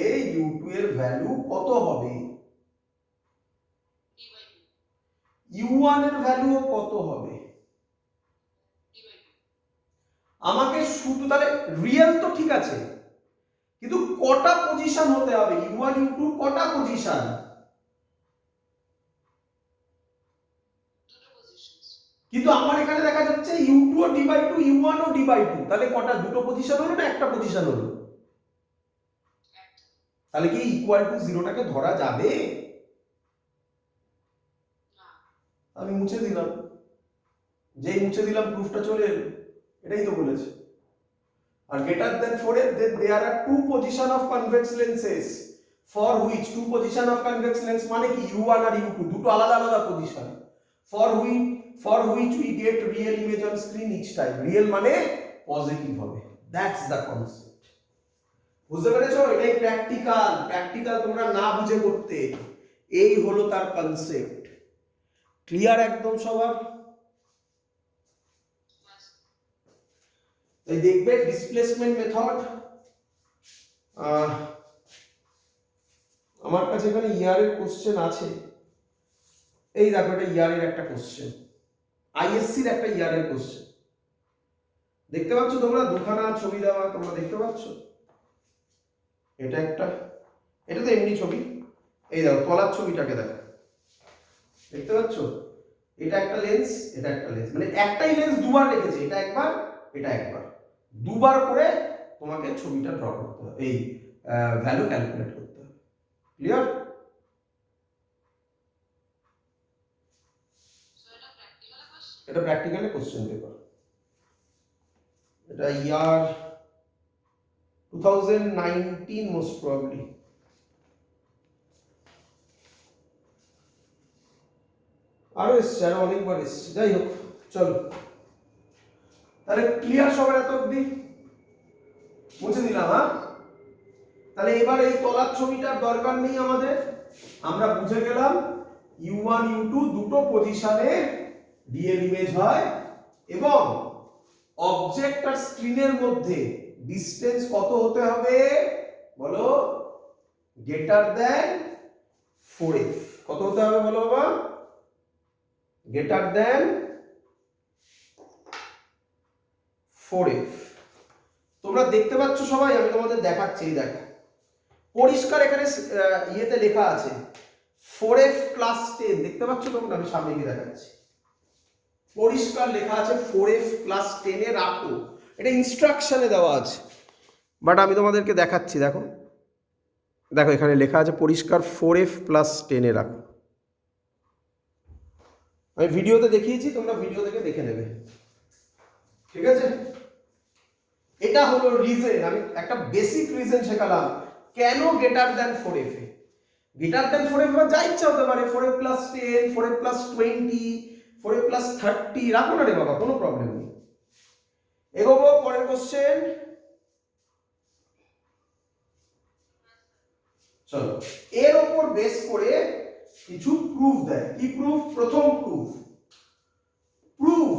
u2 এর ভ্যালু কত হবে? u1 এর ভ্যালু কত হবে? আমাকে শুধু তাহলে রিয়েল তো ঠিক আছে, কিন্তু কটা পজিশন হতে হবে? u1 u2 কটা পজিশন? কিন্তু আমার এখানে দেখা যাচ্ছে u2 ও d/2 u1 ও d/2, তাহলে কটা? দুটো পজিশন হলো না একটা পজিশন হলো? তাহলে কি ইকুয়াল টু 0টাকে ধরা যাবে? আমি মুছে দিলাম, যেই মুছে দিলাম প্রুফটা চলে এলো। এটাই তো বলেছে। আর greater than 4 there are two position of convex lenses for which two position of convex lens মানে কি u1 আর u2 দুটো আলাদা আলাদা position, for which we get real image on screen each time। Real মানে পজিটিভ হবে, that's the concept. বুঝতে পেরেছো? এটাই প্র্যাকটিক্যাল তোমরা না বুঝে করতে, এই হলো তার কনসেপ্ট। ক্লিয়ার একদম সবার? এই দেখবে ডিসপ্লেসমেন্ট মেথড, আমার কাছে এখানে ইয়ার এর কোশ্চেন আছে। এই দেখো, এটা ইয়ার এর একটা কোশ্চেন, আইএসসি এর একটা ইয়ার এর কোশ্চেন। দেখতে পাচ্ছ তোমরা দুখানা ছবি দেওয়া, তোমরা দেখতে পাচ্ছ? এটা একটা, এটা তো এমনি ছবি। এই দেখো তলার ছবিটাকে দেখো, দেখতে পাচ্ছ? এটা একটা লেন্স, এটা একটা লেন্স, মানে একটাই লেন্স দুবার রেখেছে, এটা একবার এটা একবার, দুবার করে তোমাকে ছবিটা ড্র করতে হবে, এই ভ্যালু ক্যালকুলেট করতে হবে। ক্লিয়ার? এটা প্র্যাকটিক্যালে কোশ্চেন পেপার, এটা ইয়ার 2019 মোস্ট প্রবাবলি। আরো এসছে, আরো অনেকবার এসছে, যাই হোক চলো। তাহলে ক্লিয়ার সবার এত অবধি? মুছে দিলাম। হ্যাঁ, তাহলে এবার এই তলার ছবিটার দরকার নেই আমাদের, আমরা বুঝে গেলাম u1 u2 দুটো পজিশনে রিয়েল ইমেজ হয়, এবং অবজেক্ট আর স্ক্রিনের মধ্যে ডিসটেন্স কত হতে হবে? বলো গ্রেটার দেন 4f। কত হতে হবে বলো বাবা? Greater than 4f। তোমরা দেখতে পাচ্ছ সবাই? আমি তোমাদের দেখাচ্ছি, এই দেখো পরিষ্কার এখানে ইয়েতে লেখা আছে 4f প্লাস 10। দেখতে পাচ্ছ তোমরা? আমি সামনে গিয়ে দেখাচ্ছি, পরিষ্কার লেখা আছে 4f প্লাস 10 এ রাখো। এটা ইনস্ট্রাকশনে দেওয়া আছে, বাট আমি তোমাদেরকে দেখাচ্ছি। দেখো দেখো এখানে লেখা আছে পরিষ্কার 4f প্লাস 10 এ রাখো। আমি ভিডিওতে দেখিয়েছি, তোমরা ভিডিও থেকে দেখে নেবে, ঠিক আছে? এটা হলো রিজন। আমি একটা বেসিক রিজন শেখালাম কেন গ্রেটার দ্যান 4f এ। গ্রেটার দ্যান 4f বা যা ইচ্ছা হতে পারে, 4f plus 10, 4f plus 20, 4f plus 30 রাখো না রে বাবা, কোনো প্রবলেম নেই। এগোবো পরের কোশ্চেন। চলো, এর উপর বেস করে কিছু প্রুফ দেয়। কি প্রুফ? প্রথম proof,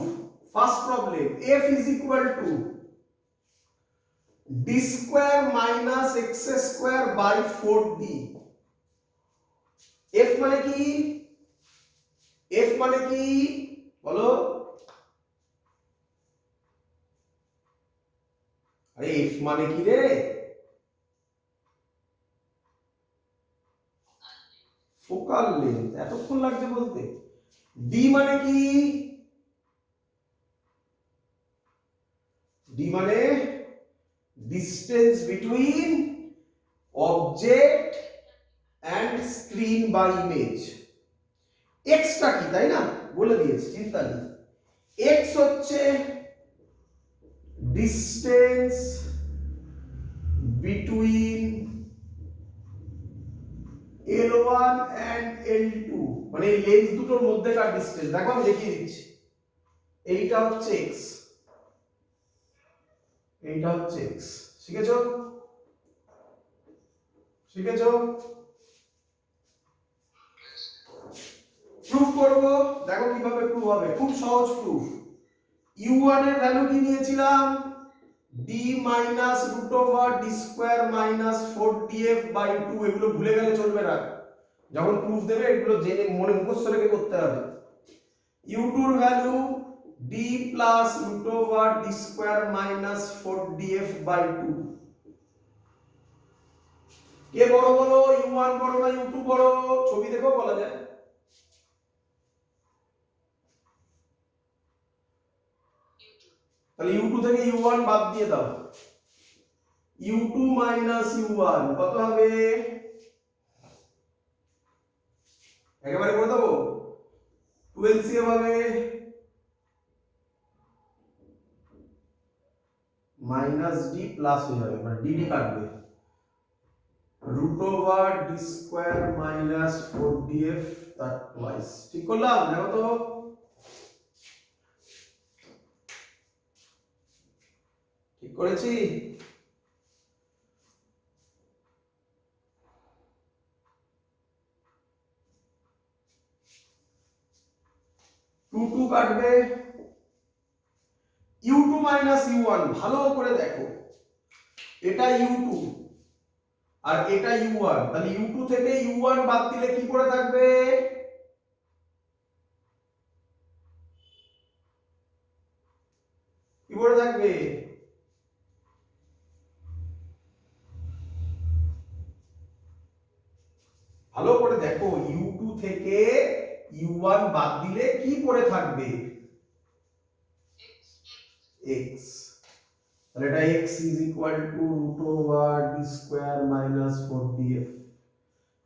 first problem, f is equal to d square minus x square by 4d। f মানে কি? f মানে কি বলো? আরে f মানে কি রে? Focal length. এতক্ষণ লাগছে বলতে। d মানে কি? d মানে distance between object and screen বা ইমেজ। x টা কি, তাই না? বলে দিয়েছি, চিন্তা নেই। x হচ্ছে distance between L1 and L2, মানে এই লেন্স দুটোর মধ্যেকার ডিসটেন্স। দেখো আমি দেখিয়ে দিচ্ছি, এইটা হচ্ছে x, এইটা হচ্ছে x। শিখেছো? শিখেছো? প্রুফ করব। দেখো কিভাবে প্রুফ হবে, খুব সহজ প্রুফ। u1 এর ভ্যালু কি নিয়েছিলাম? d minus root over d square minus 4df by 2। এগুলো ভুলে গেলে চলবে না, যখন প্রুফ দেবে এগুলো জেনে মনে মুখস্থ রেখে করতে হবে। u2 এর value d plus root over d square minus 4df by 2। কে বড় বলো? u1 বড় না u2 বড়? ছবি দেখো বলা যায়। তাহলে u2 থেকে u1 বাদ দিয়ে দাও, u2 মাইনাস u1 কত হবে? একেবারে করে দেবো, 2 হবে মাইনাস ডি প্লাস হয়ে যাবে, মানে ডি কাটবে, root over d square minus 4df তার টুয়াইস। ঠিক করলাম? দেখো তো, ঠিক করেছি? টু কাটবে, u2 মাইনাস u1 ভালো করে দেখো, এটা u2 আর এটা u1, তাহলে u2 থেকে u1 বাদ দিলে কি পড়ে থাকবে? কি পড়ে থাকবে? ভালো করে দেখো, u2 থেকে u1 বাদ দিলে কি পড়ে থাকবে? x। তাহলে এটা x is equal to root over d square minus 4df।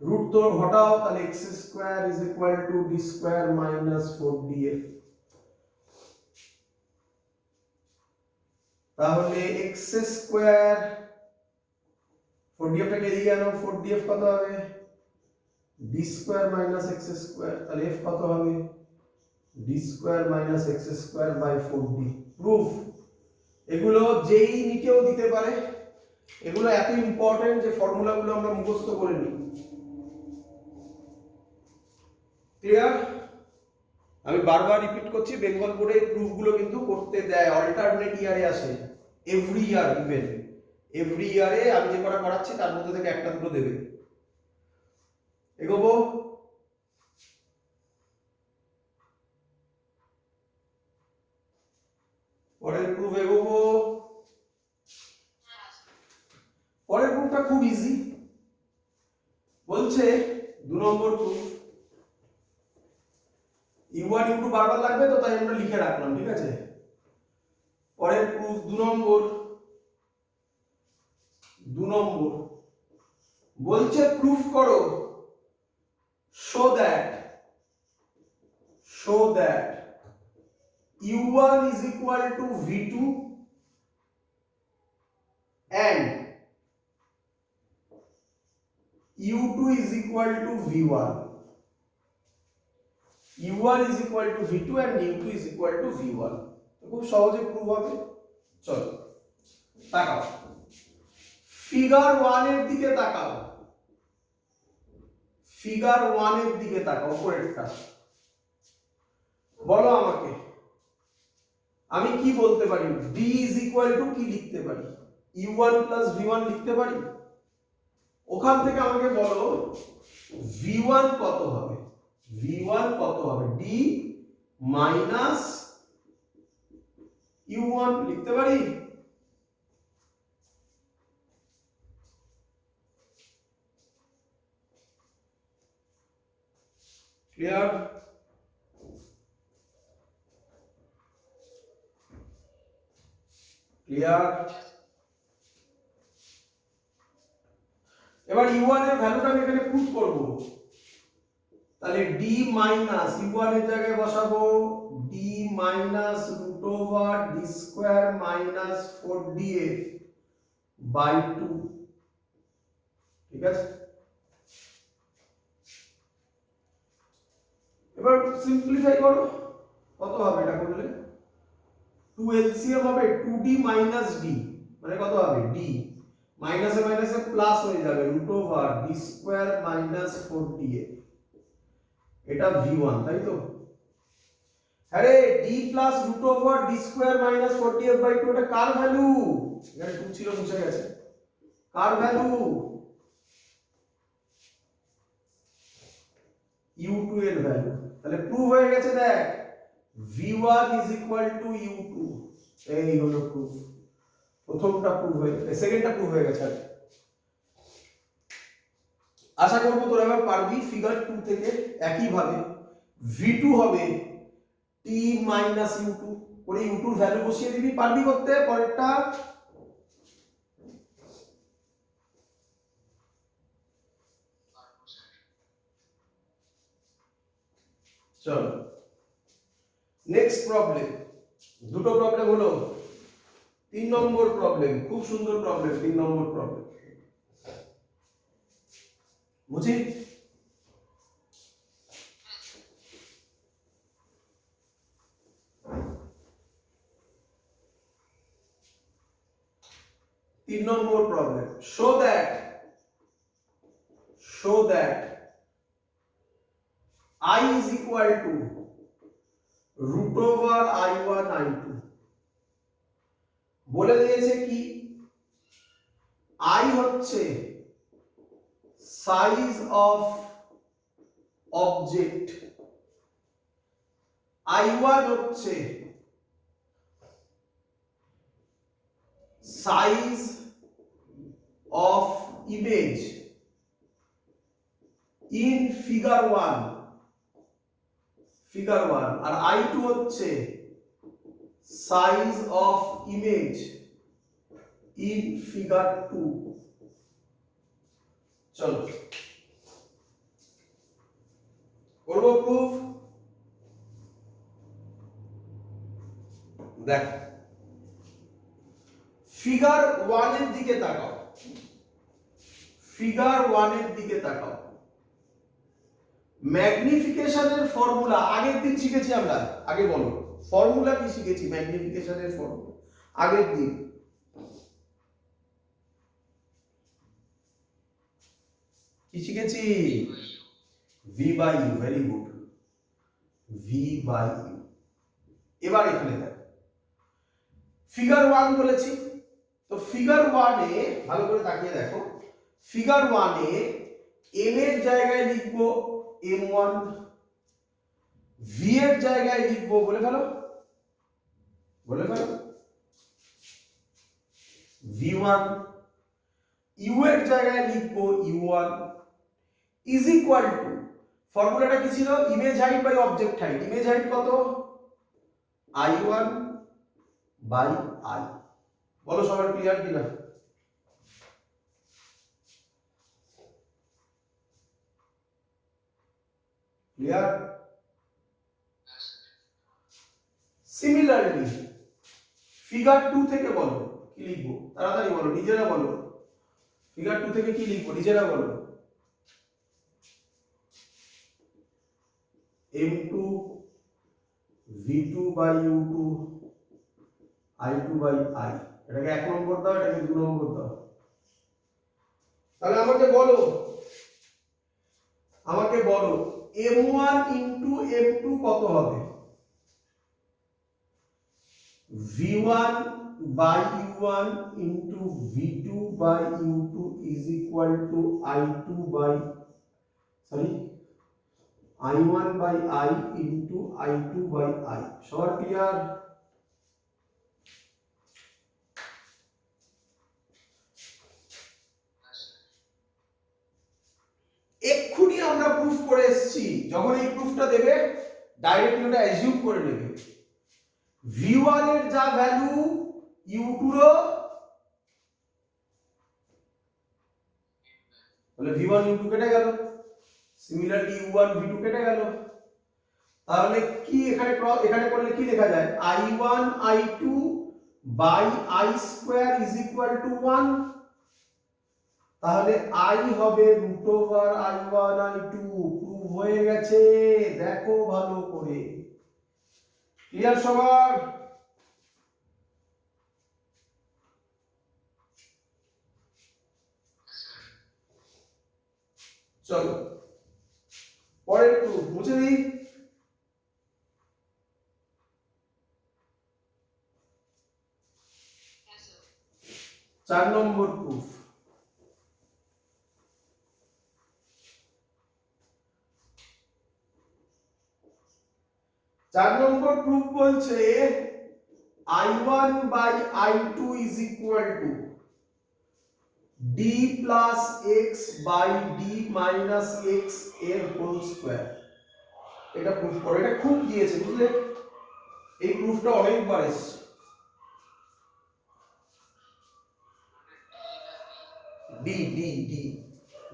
Root তো হটাও, তাহলে x square is equal to d square minus 4df। তাহলে x square 4df টাকে এদিকে আনো, 4df কত হবে? d square minus x square। তাহলে f কত হবে? d square minus x square by 4d। Proof. এগুলো যেই নিকেও দিতে পারে, এগুলো এত ইম্পর্টেন্ট যে ফর্মুলাগুলো আমরা মুখস্থ করে নিই। ক্লিয়ার? আমি বারবার রিপিট করছি, বেঙ্গল বোর্ডে প্রুফগুলো কিন্তু করতে দেয়, অল্টারনেট ইয়ারে আসে, এভরি ইয়ার, ইভেন এভরি ইয়ারে আমি যে কটা করাচ্ছি তার মধ্যে থেকে একটা দুটো দেবে। এগোবো। পরের প্রুফ এগোবো। পরের প্রুফটা খুব ইজি, বলছে 2 নম্বর প্রুফ। U1 U2 বারবার লাগবে তো তাই আমরা লিখে রাখলাম, ঠিক আছে। পরের প্রুফ 2 নম্বর। 2 নম্বর বলছে প্রুফ করো show that U1 is equal to V2 and U2 is equal to V1. U1 is equal to V2 and U2 is equal to V1. খুব সহজে প্রুফ হবে। চলো তাকাও, ফিগার 1 এর দিকে তাকাও। ফিগার 1 এর দিকে তাকাও, উপরেরটা। বলো আমাকে আমি কি বলতে পারি? B is equal to কি লিখতে পারি? U1 plus V1 লিখতে পারি। ওখান থেকে আমাকে বলো V1 কত হবে? V1 কত হবে? D minus U1 লিখতে পারি। ক্লিয়ার? ক্লিয়ার? এবার U1 এর ভ্যালুটা আমি এখানে পুট করব। তাহলে D মাইনাস U1 এর জায়গায় বসাবো D minus root over D square minus 4DF by 2, ঠিক আছে। এবার সিম্পলিফাই করো, কত হবে এটা করলে? 2 এলসিএম হবে 2D মাইনাস D, মানে কত হবে? D মাইনাসে মাইনাসে প্লাস হয়ে যাবে root over D square minus 4DF, এটা V1, তাই তো? আরে D plus root over D square minus 4DF by 2 এটা কার ভ্যালু? এখানে 2 ছিল, মুছে গেছে। কার ভ্যালু? U2 এর ভ্যালু। তাহলে প্রুফ হয়ে গেছে, দেখ V1 is equal to U2, এই হলো প্রুফ। প্রথমটা প্রুফ হয়ে গেছে, সেকেন্ডটা প্রুফ হয়ে গেছে। আশা করব তোরা এবার পারবি। ফিগার 2 থেকে একই ভাবে V2 হবে T মাইনাস U2 করে U2 এর ভ্যালু বসিয়ে দিবি, পারবি করতে। পরেরটা চলো নেক্সট প্রবলেম। দুটো প্রবলেম হলো। 3 নম্বর প্রবলেম, খুব সুন্দর প্রবলেম। 3 নম্বর প্রবলেম বুঝি? তিন নম্বর problem, show that I is equal to root over I1 I2। বলে দিয়েছে কি I হচ্ছে সাইজ অফ অবজেক্ট, I1 হচ্ছে size of image in figure 1, আর I2 হচ্ছে size of image in figure 2। চলো করবো প্রুফ। দেখ ফিগার 1 এর দিকে তাকাও, ফিগার 1 এর দিকে তাকাও। ম্যাগনিফিকেশনের ফর্মুলা আগের দিন শিখেছি আমরা। আগে বলো ফর্মুলা কি শিখেছি? ম্যাগনিফিকেশনের ফর্মুলা আগের দিন কি শিখেছি? V by U, very good, V by U। এবার এখানে দেখ ফিগার 1 বলেছি, তো ফিগার 1 এ ভালো করে তাকিয়ে দেখো, ফিগার 1 এ m এর জায়গায় লিখবো m1, v এর জায়গায় লিখবো বলে ফেলো v1, u এর জায়গায় লিখবো u1 ইজ ইকুয়াল টু, ফর্মুলাটা কি ছিল, image height by object height. Image height কত, i1 বাই i। বলো সবার ক্লিয়ার কিনা? ক্লিয়ার? সিমিলারলি ফিগার 2 থেকে বলো কি লিখবো, তাড়াতাড়ি বলো, নিজেরা বলো, ফিগার 2 থেকে কি লিখবো নিজেরা বলো। m2 v2 by u2 i2 by i। এটাকে 1 নম্বর দাও, এটাকে 2 নম্বর দাও। তাহলে আমাকে বলো m1 ইনটু m2 কত হবে? v1 by u1 into v2 by u2 is equal to i2 by i1 by i into i2 by i। সবার ক্লিয়ার? এক্ষুনি আমরা প্রুফ করে এসেছি, যখন এই প্রুফটা দেবে ডাইরেক্টলি ওটা অ্যাজিউম করে নেবে v1 এর যা ভ্যালু u2 র, তাহলে v1 u2 কেটে গেল, সিমিলারলি u1 v2 কেটে গেল। তাহলে কি এখানে করলে কি লেখা যায়, i1 i2 by i square is equal to 1। তাহলে i হবে √i1 i2। প্রুফ হয়ে গেছে, দেখো ভালো করে। ক্লিয়ার সবার? চলো পরের প্রুফ মুছে দিই। 4 নম্বর প্রুফ। 4 নম্বর প্রুফ বলছে i1 by i2 is equal to d plus x by d minus x এর হোল স্কয়ার। এটা প্রুফ করো, এটা খুব দিয়েছে বুঝলে, এই প্রুফটা অনেকবার এসেছে। d d d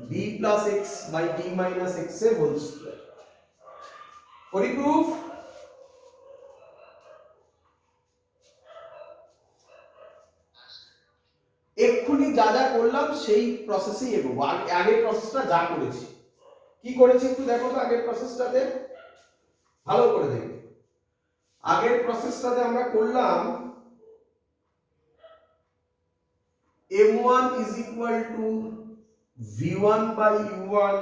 d plus x by d minus x এর হোল স্কয়ার। করি প্রুফ? এক্ষুনি যা যা করলাম সেই প্রসেসেই এগোবো। আগের প্রসেসটা যা করেছি, কি করেছি একটু দেখো তো। আগের প্রসেসটাতে ভালো করে দেখো, আগের প্রসেসটাতে আমরা করলাম m1 is equal to v1 by u1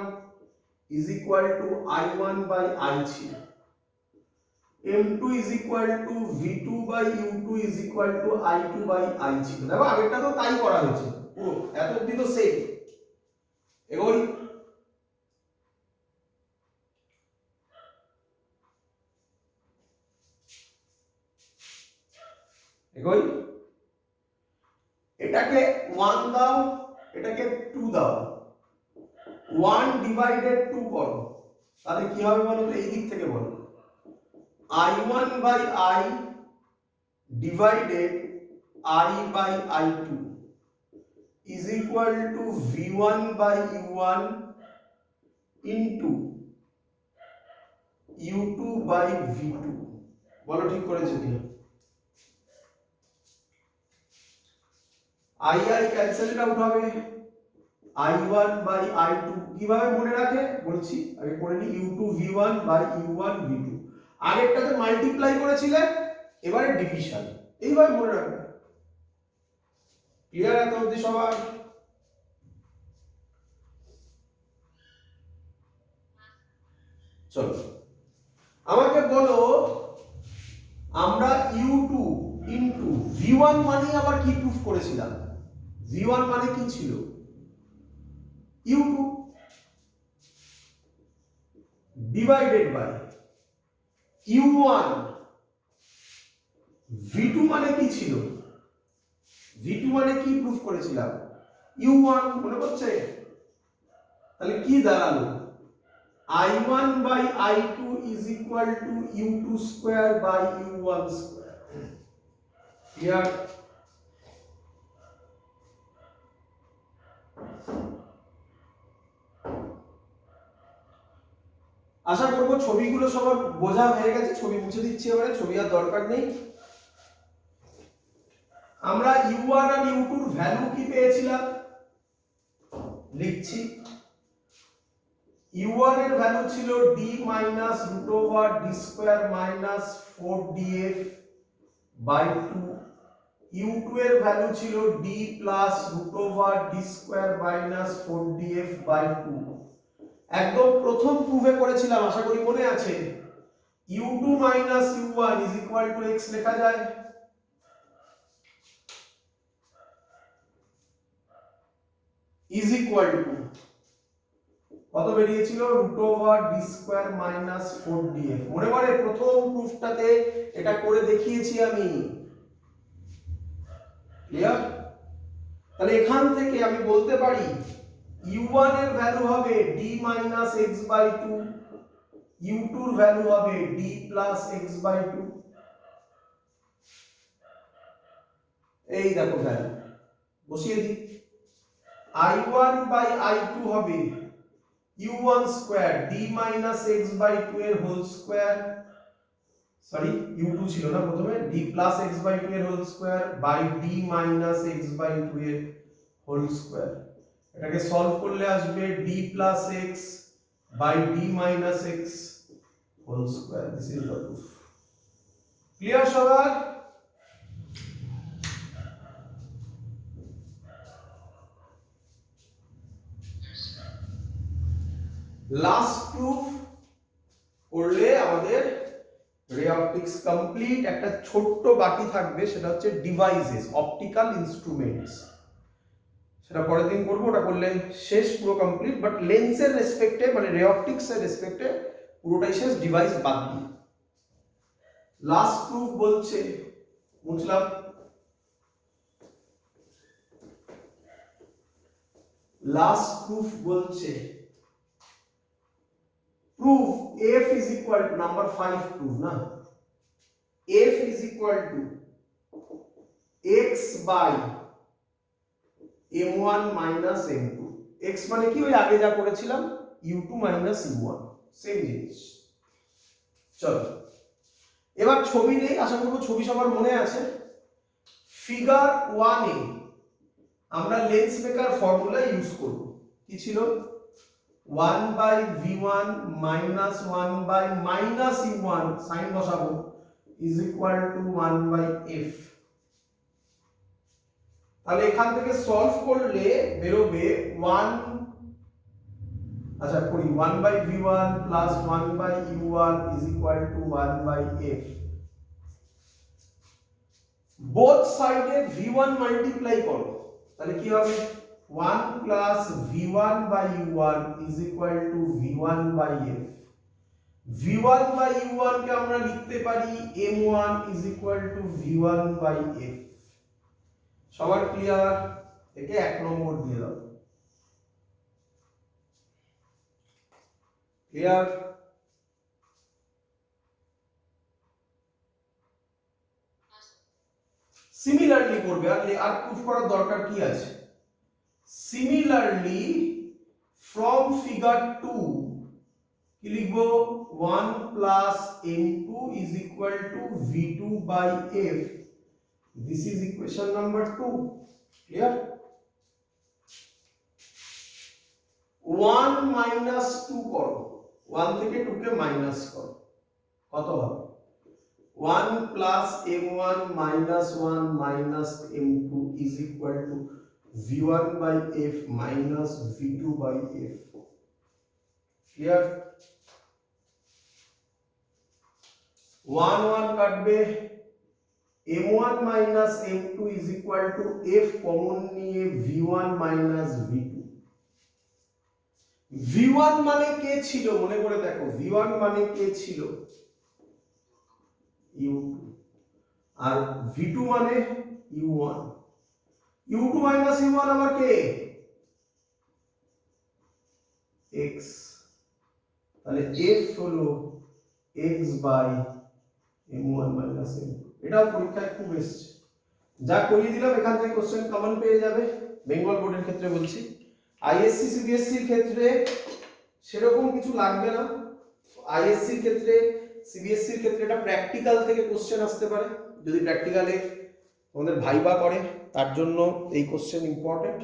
is equal to i1 by i ছিল, m2 is equal to v2 by u2 is equal to i2 by i ছিল। দেখো আগেরটা তো তাই করা হয়েছে, পুরো এত অবধি তো সেম। এগোই, এটাকে 1 দাও, এটাকে 2 দাও, 1 ডিভাইডেড 2 করো, তাহলে কি হবে বলো তো, এই দিক থেকে বলো, i1 by i divided i by i2 is equal to v1 by u1 into u2 by v2। বলো ঠিক করেছে কিনা? i i ক্যান্সেল আউট হবে, i1 by i2 কিভাবে মনে রাখে বলছি, আগে করে নি, u2 v1 by u1 v2। আগেরটাতে multiply করেছিলে, এবারে ডিভিশন, এইভাবে মনে রাখবে। ক্লিয়ার এত অবধি সবার? চলো আমাকে বলো, আমরা u2 into v1 v1 মানে আবার কি প্রুফ করেছিলাম? v1 মানে কি ছিল? u2 divided by u1। v2 মানে কি ছিল? v2 মানে কি প্রুফ করেছিলাম? u1, মনে পড়ছে? তাহলে কি দাঁড়ালো? i1 by i2 is equal to u2 square by u1 square। Clear? আশা করব ছবিগুলো সবার বোঝা হয়ে গেছে। ছবি মুছে দিচ্ছি এবারে, ছবি আর দরকার নেই। আমরা u1 আর u2 এর ভ্যালু কি পেয়েছিলাম? লিখছি। u1 এর ভ্যালু ছিল d minus root over d square minus 4df by 2। u2 এর ভ্যালু ছিল d plus root over d square minus 4df by 2। একদম প্রথম প্রুফে করেছিলাম, আশা করি মনে আছে। u2 minus u1 is equal to x লেখা যায়। is equal to কত বেরিয়েছিল? root over d square minus 4df। মনে পড়ে প্রথম প্রুফটাতে এটা করে দেখিয়েছি আমি। ক্লিয়ার? তাহলে এখান থেকে আমি বলতে পারি u1 এর ভ্যালু হবে d minus x by 2, u2 এর ভ্যালু হবে d plus x by 2। এই দেখো ভ্যালু বসিয়ে দিই। i1 by i2 হবে u1 square d minus x by 2 এর হোল স্কয়ার, সরি u2 ছিল না প্রথমে, d plus x by 2 এর whole square by d minus x by 2 এর হোল স্কয়ার। এটাকে সলভ করলে আসবে d plus x by d minus x whole square. This is the proof. Clear সবার? Last proof করলে আমাদের রে অপটিক্স কমপ্লিট। একটা ছোট্ট বাকি থাকবে, সেটা হচ্ছে ডিভাইসেস, অপটিক্যাল ইনস্ট্রুমেন্টস। সেটা পরের দিন করবো। ওটা করলে শেষ, পুরো কমপ্লিট। বাট লেন্সের রেসপেক্টে, মানে রে অপটিক্স এর রেসপেক্টে পুরোটাই শেষ, ডিভাইস বাদ দিয়ে। লাস্ট প্রুফ বলছে, বুঝলাম, লাস্ট প্রুফ বলছে proof f is equal to number 5 proof না, f is equal to x by m1 minus m2। x মানে কি? ওই আগে যা করেছিলাম u2 minus u1, সেম জিনিস। চলো এবার ছবি নেই, আশা করব ছবি সবার মনে আছে। ফিগার 1 এ আমরা লেন্স মেকার ফর্মুলা ইউজ করব। কি ছিল? 1 by v1 minus 1 by minus u1 sign বসাবো is equal to 1 by f। তাহলে এখান থেকে সলভ করলে বেরোবে 1, আচ্ছা করি, 1 by v1 plus 1 by u1 is equal to 1 by f। Both সাইডে v1 মাল্টিপ্লাই করো, তাহলে কি হবে? 1 plus v1 by u1 is equal to v1 by f। v1 by u1 কে আমরা লিখতে পারি m1 is equal to v1 by f। সবার clear? একে 1 নম্বর দিয়ে দাও। ক্লিয়ার? সিমিলারলি করবে, আর প্রুফ করার দরকার কি আছে? Similarly, from figure 2 কি লিখবো? 1 plus m2 is equal to v2 by f। This is equation number 2। Clear? 1 minus 2 করো, 1 থেকে 2 কে মাইনাস করো, কত হবে? 1 plus m1 minus 1 minus m2 is equal to v1 by f minus v2 by f। Clear? 1 1 কাটবে, m1 minus m2 is equal two f common নিয়ে v1 minus v2। v1 মানে কে ছিল মনে করে দেখো, v1 মানে কে ছিল u2, আর v2 মানে u1। u2 মাইনাস u1 আবার কে x, তাহলে f হলো x by m1 minus m2। এটা পরীক্ষায় খুব এসছে, যা করিয়ে দিলাম এখান থেকে কোশ্চেন কমন পেয়ে যাবে। বেঙ্গল বোর্ডের ক্ষেত্রে বলছি, আইএসসি সিবিএসসি এর ক্ষেত্রে সেরকম কিছু লাগবে না। আইএসসি এর ক্ষেত্রে সিবিএসসি এর ক্ষেত্রে এটা প্র্যাকটিক্যাল থেকে কোশ্চেন আসতে পারে, যদি প্র্যাকটিক্যালে তোমাদের ভাইবা করে তার জন্য এই কোশ্চেন ইম্পর্টেন্ট,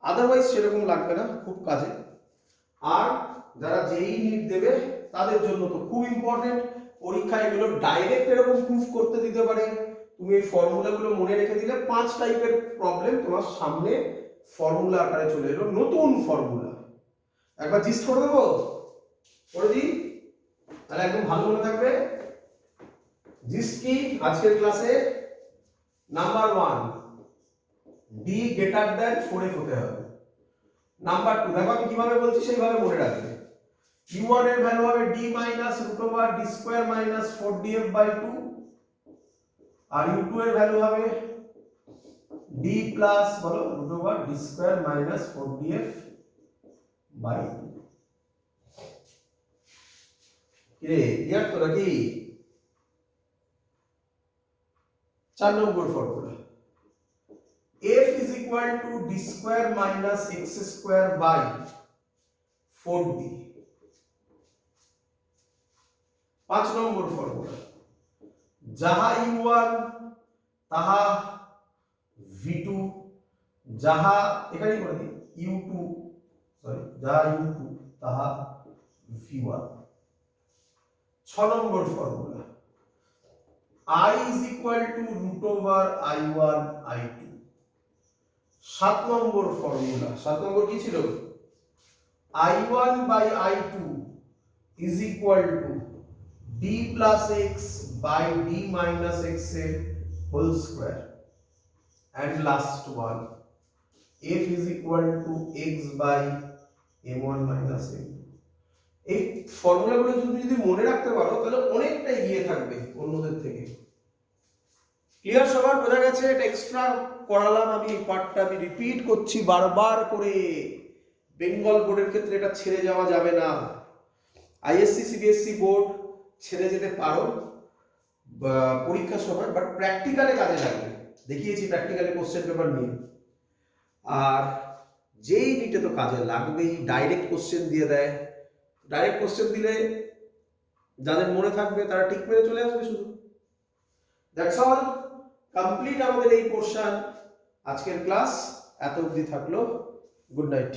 আদারওয়াইজ সেরকম লাগবে না, খুব কাজে। আর যারা যেই নিট দেবে তাদের জন্য তো খুব ইম্পর্টেন্ট, পরীক্ষায় এগুলো ডাইরেক্ট এরকম প্রুফ করতে দিতে পারে। তুমি এই ফর্মুলাগুলো মনে রেখে দিলে 5 টাইপের প্রবলেম তোমার সামনে ফর্মুলা আকারে চলে এলো, নতুন ফর্মুলা। একবার জিস্ট করে দেবো, করে দিই, তাহলে একদম ভালো মনে থাকবে। জিস্ট কি আজকের ক্লাসে, number 1 D greater than 4f হতে হবে। নাম্বার 2 দেখো আমি কিভাবে বলছি সেইভাবে মনে রাখবে। u1 এর ভ্যালু হবে d minus root over d square minus 4df by 2, আর u2 এর ভ্যালু হবে d প্লাস বলো root over d square minus 4df by 2। কি রে ইয়ার তো নাকি 4 number formula, f is equal to d square minus x square by 4d। 5 number formula, যাহা u1 তাহা v2, যাহা এখানেই করে দিই u2 সরি যাহা u2 তাহা v1। 6 number formula, I is equal to root over I1 I2। 7 number formula, 7 নম্বর কি ছিল, I1 by I2 is equal to d plus x by d minus x whole square, and last one f is equal to x by m1 minus m2। এই ফর্মুলাগুলো যদি মনে রাখতে পারো তাহলে অনেকটা এগিয়ে থাকবে অন্যদের থেকে। ক্লিয়ার সবার, বোঝা গেছে? এটা এক্সট্রা করালাম আমি, এই পার্টটা আমি রিপিট করছি বারবার করে। বেঙ্গল বোর্ডের ক্ষেত্রে এটা ছেড়ে যাওয়া যাবে না। আইএসসি সিবিএসসি বোর্ড ছেড়ে যেতে পারো পরীক্ষার সময়, বাট প্র্যাকটিক্যালে কাজে লাগবে। দেখিয়েছি প্র্যাকটিক্যালে কোশ্চেন পেপার নিয়ে, আর যেই নিটে তো কাজে লাগবেই। ডাইরেক্ট কোশ্চেন দিয়ে দেয়, ডাইরেক্ট কোশ্চেন দিলে যাদের মনে থাকবে তারা ঠিক মেরে চলে আসবে শুধু। দ্যাটস অল, কমপ্লিট আমাদের এই পোরশন। আজকের ক্লাস এত অবধি থাকলো। Good night.